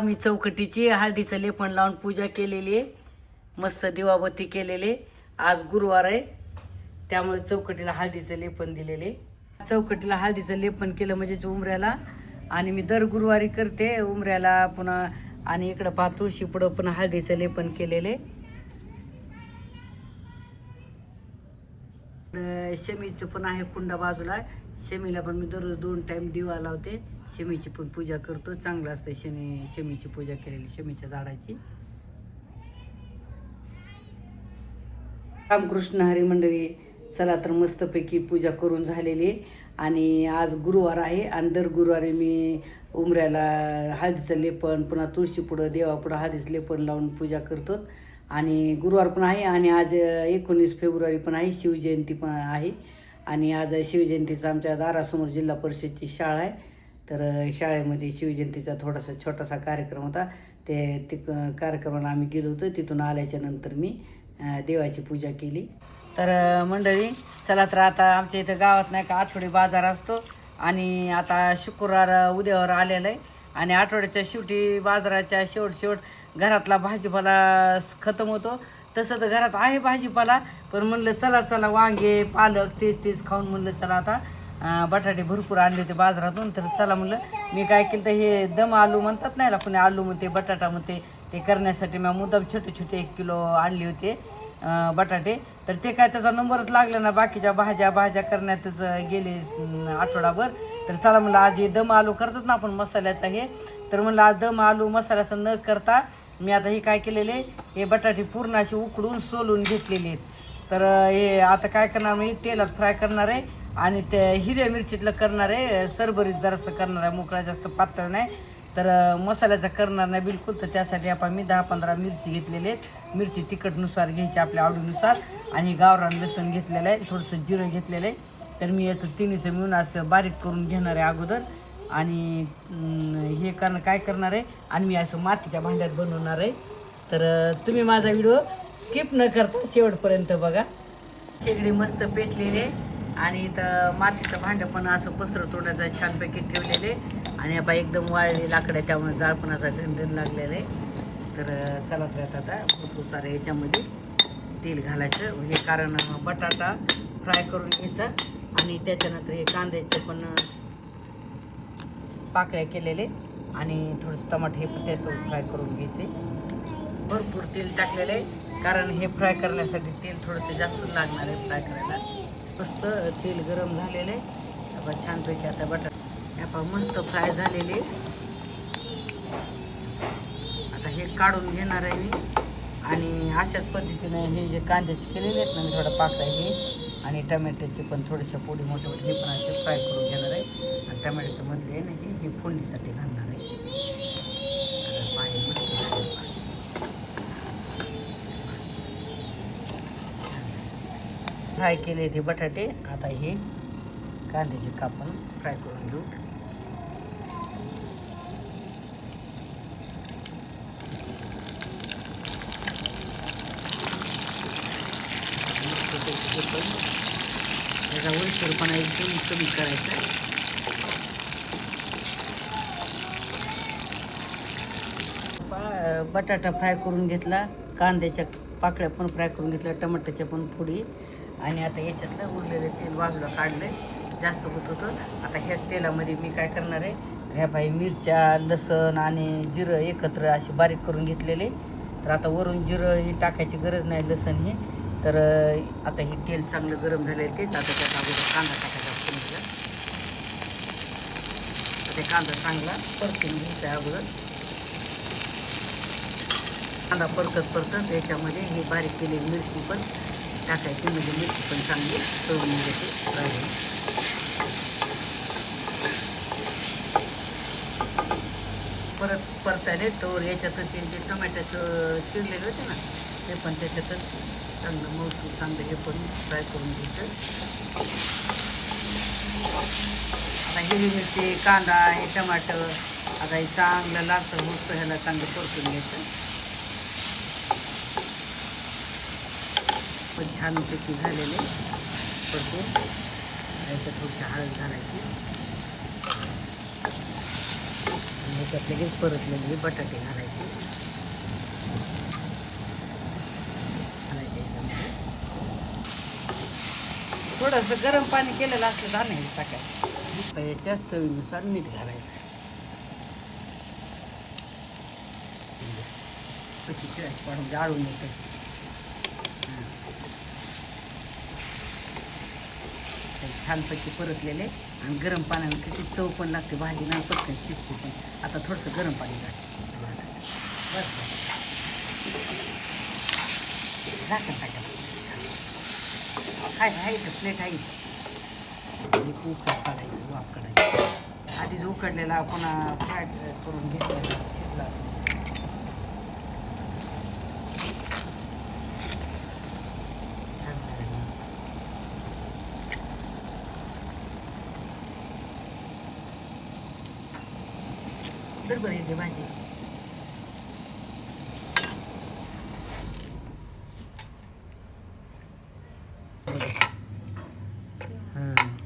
मी चौकटीची हळदीचं लेपण लावून पूजा केलेली आहे. मस्त दिवाबत्ती केलेले. आज गुरुवार आहे त्यामुळे चौकटीला हळदीचं लेपन दिलेले. चौकटीला हळदीचं लेपन केलं म्हणजेच उमऱ्याला. आणि मी दर गुरुवारी करते उमऱ्याला पुन्हा. आणि इकडं पहा तुळशी पुढं पण हळदीचं लेपन केलेले. शमीचं पण आहे कुंडा बाजूला. शमीला पण मी दररोज 2 टाइम दिवा लावते. शमीची पण पूजा करतो. चांगलं असतं शमीची पूजा केलेली शमीच्या झाडाची. रामकृष्ण हरी मंडळी, चला तर मस्तपैकी पूजा करून झालेली. आणि आज गुरुवार आहे आणि दर गुरुवारी मी उमऱ्याला हळदीचं लेपन पुन्हा तुळशीपुढं देवापुढं हळदीचं लेपन लावून पूजा करतो. आणि गुरुवार पण आहे आणि आज 19 फेब्रुवारी पण आहे, शिवजयंती पण आहे. आणि आज शिवजयंतीचा आमच्या दारासमोर जिल्हा परिषदची शाळा आहे. तर शाळेमध्ये शिवजयंतीचा थोडासा छोटासा कार्यक्रम होता. ते कार्यक्रमाला आम्ही गेलो होतो. तिथून आल्याच्या नंतर मी देवाची पूजा केली. तर मंडळी चला तर आता आमच्या इथं गावात नाही का आठवडी बाजार असतो. आणि आता शुक्रवार उद्यावर आलेलं आहे. आणि आठवड्याच्या शेवटी बाजाराच्या शेवट घरातला भाजीपाला खतम होतो. तसं तर घरात आहे भाजीपाला, पण म्हणलं चला वांगे पालक तेच खाऊन म्हणलं चला आता बटाटे भरपूर आणले होते बाजारातून. तर चला म्हणलं मी काय केलं तर हे दम आलू म्हणतात नाही ना कोणी, आलू म्हणते बटाटा म्हणते, ते करण्यासाठी मी मुद्दाम छोटे 1 किलो आणले होते बटाटे. तर ते काय त्याचा नंबरच लागला ना. बाकीच्या भाज्या करण्यातच गेले आठवडाभर. तर चला म्हणलं आज हे दम आलू करतात ना आपण मसाल्याचा हे. तर म्हणलं आज दम आलू मसाल्याचा न करता मी आता हे काय केलेले, हे बटाटे पूर्ण असे उकडून सोलून घेतलेले आहेत. तर हे आता काय करणार मी तेलात फ्राय करणार आहे. आणि ते हिरव्या मिरचीतलं करणार आहे, सरभरीत जरासं करणार आहे, मोकळा जास्त पातळ नाही. तर मसाल्याचा करणार नाही बिलकुल. तर त्यासाठी आपण मी 10-15 मिरची घेतलेले आहेत. मिरची तिखटनुसार घ्यायची आपल्या आवडीनुसार. आणि गावरान लसूण घेतलेलं आहे, थोडंसं जिरं घेतलेलं आहे. तर मी याचं तिन्हीचं मिळून असं बारीक करून घेणार आहे अगोदर. आणि हे काय करणार आहे आणि मी असं मातीच्या भांड्यात बनवणार आहे. तर तुम्ही माझा व्हिडिओ स्किप न करता शेवटपर्यंत बघा. शेगडी मस्त पेटलेली आहे आणि इथं मातीचं भांडं पण असं पसरं तोडायचं छानपैकी ठेवलेले. आणि आपण एकदम वाळली लाकडं त्यामुळे जाळपणाचा गंधन लागलेला आहे. तर चला तर आता भरपूर सारं याच्यामध्ये तेल घालायचं. हे कारण बटाटा फ्राय करून घ्यायचा आणि त्याच्यानंतर हे कांद्याचं पण पाकळ्या केलेले आणि थोडंसं टमाटे हे पण त्यासोबत फ्राय करून घ्यायचे. भरपूर तेल टाकलेलं आहे कारण हे फ्राय करण्यासाठी तेल थोडंसं जास्त लागणार आहे फ्राय करायला. मस्त तेल गरम झालेलं आहे. आपण छानपैकी आता बटाटा आपण मस्त फ्राय झालेले. आता हे काढून घेणार आहे मी. आणि अशाच पद्धतीने हे जे कांद्याचे केलेले आहेत ना मी थोडा पाकळा हे आणि टमॅटोचे पण थोडेसे पोडी मोठे हे पण असे फ्राय करून घेणार आहे. आणि टमॅटोचं मधले आहे ना हे फोडणीसाठी घालणार आहे. फ्राय केले ते बटाटे. आता हे कांद्याचे कापून फ्राय करून घेऊ. त्याचा ओलसरपणा एकदम कमी करायचा. बटाटा फ्राय करून घेतला, कांद्याच्या पाकळ्या पण फ्राय करून घेतल्या, टमाट्याच्या पण फोडी. आणि आता याच्यातलं उरलेलं तेल बाजूला काढलं, जास्त होत होतं. आता ह्याच तेलामध्ये मी काय करणार आहे, ह्या बाई मिरच्या लसण आणि जिरं एकत्र असे बारीक करून घेतलेले. तर आता वरून जिरं ही टाकायची गरज नाही, लसण हे. तर आता हे तेल चांगलं गरम झालेलं तेच आता त्यात अगोदर कांदा टाकायचा फोडणीला. ते कांदा चांगला परतून घ्यायचा अगोदर. कांदा परतत याच्यामध्ये ही बारीक केलेली मिरची पण टाकायची, म्हणजे मिरची पण चांगली तळून घ्यायची. परत परतायले तर याच्यातच ते टोमॅटोचं चिरलेले होते ना ते पण त्याच्यातच चांगलं मौसूर चांगलं हे पण फ्राय करून घ्यायचं. आता हिरवी मिरची कांदा हे टमाटर आता हे चांगलं लालसर मस्त ह्याला चांगलं परतून घ्यायचं. पण छानपैकी झालेले परतून याच्यात थोडीशी हळद घालायची. त्यात लगेच परतलेले बटाटे घालायचे. थोडंसं गरम पाणी केलेलं असलं तर नाही टाकायचं. याच्याच चवीनुसार मीठ घालायचं. कशी खेळायची पाडून जाळून येते. छानपैकी परतलेले आणि गरम पाण्याने कशी चव पण लागते, भाजी नाही पटकन शिजते. पण आता थोडंसं गरम पाणी टाकायचं. झाकण टाकायचं. आहे तर प्लेट आहे. उकड काढायची, वाफ काढायची. आधीच उकडलेला पुन्हा फ्राय करून घेतलेला शिजला. बरोबर येते भाजी.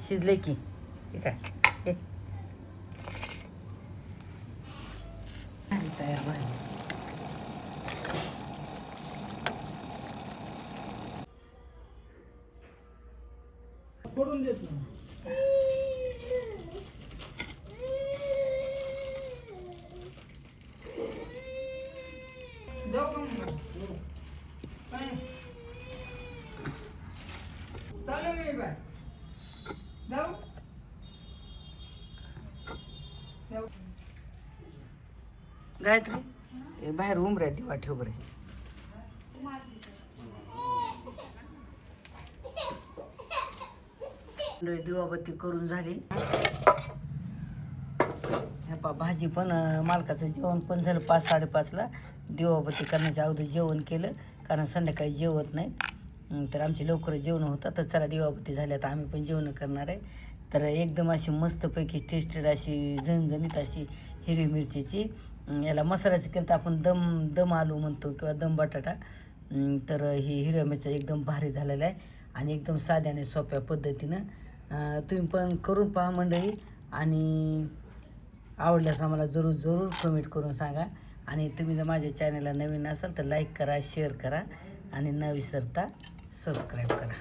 शिजले की ठीक आहे. तयार भाजी. देत ना. गायत्री बाहेर उमऱ्या दिवा ठेव बरे. दिवाबत्ती करून झाली. भाजी पण मालकाचं जेवण पण झालं 5-5:30ला. दिवाबत्ती करण्याच्या अगोदर जेवण केलं, कारण संध्याकाळी जेवत नाहीत. तर आमची लवकर जेवण होतं. तर चला दिवाबत्ती झाली, आता आम्ही पण जेवण करणार आहे. तर एकदम अशी मस्तपैकी टेस्टेड अशी झणझणीत अशी हिरवी मिरचीची. याला मसाल्याचं केलं तर आपण दम आलू म्हणतो किंवा दम बटाटा. तर ही हिरव्या मिरच्या एकदम भारी झालेला आहे आणि एकदम साध्याने सोप्या पद्धतीनं तुम्ही पण करून पहा मंडळी. आणि आवडल्यास आम्हाला जरूर कमेंट करून सांगा. आणि तुम्ही जर माझ्या चॅनलला नवीन असाल तर लाईक करा, शेअर करा आणि न विसरता सबस्क्राईब करा.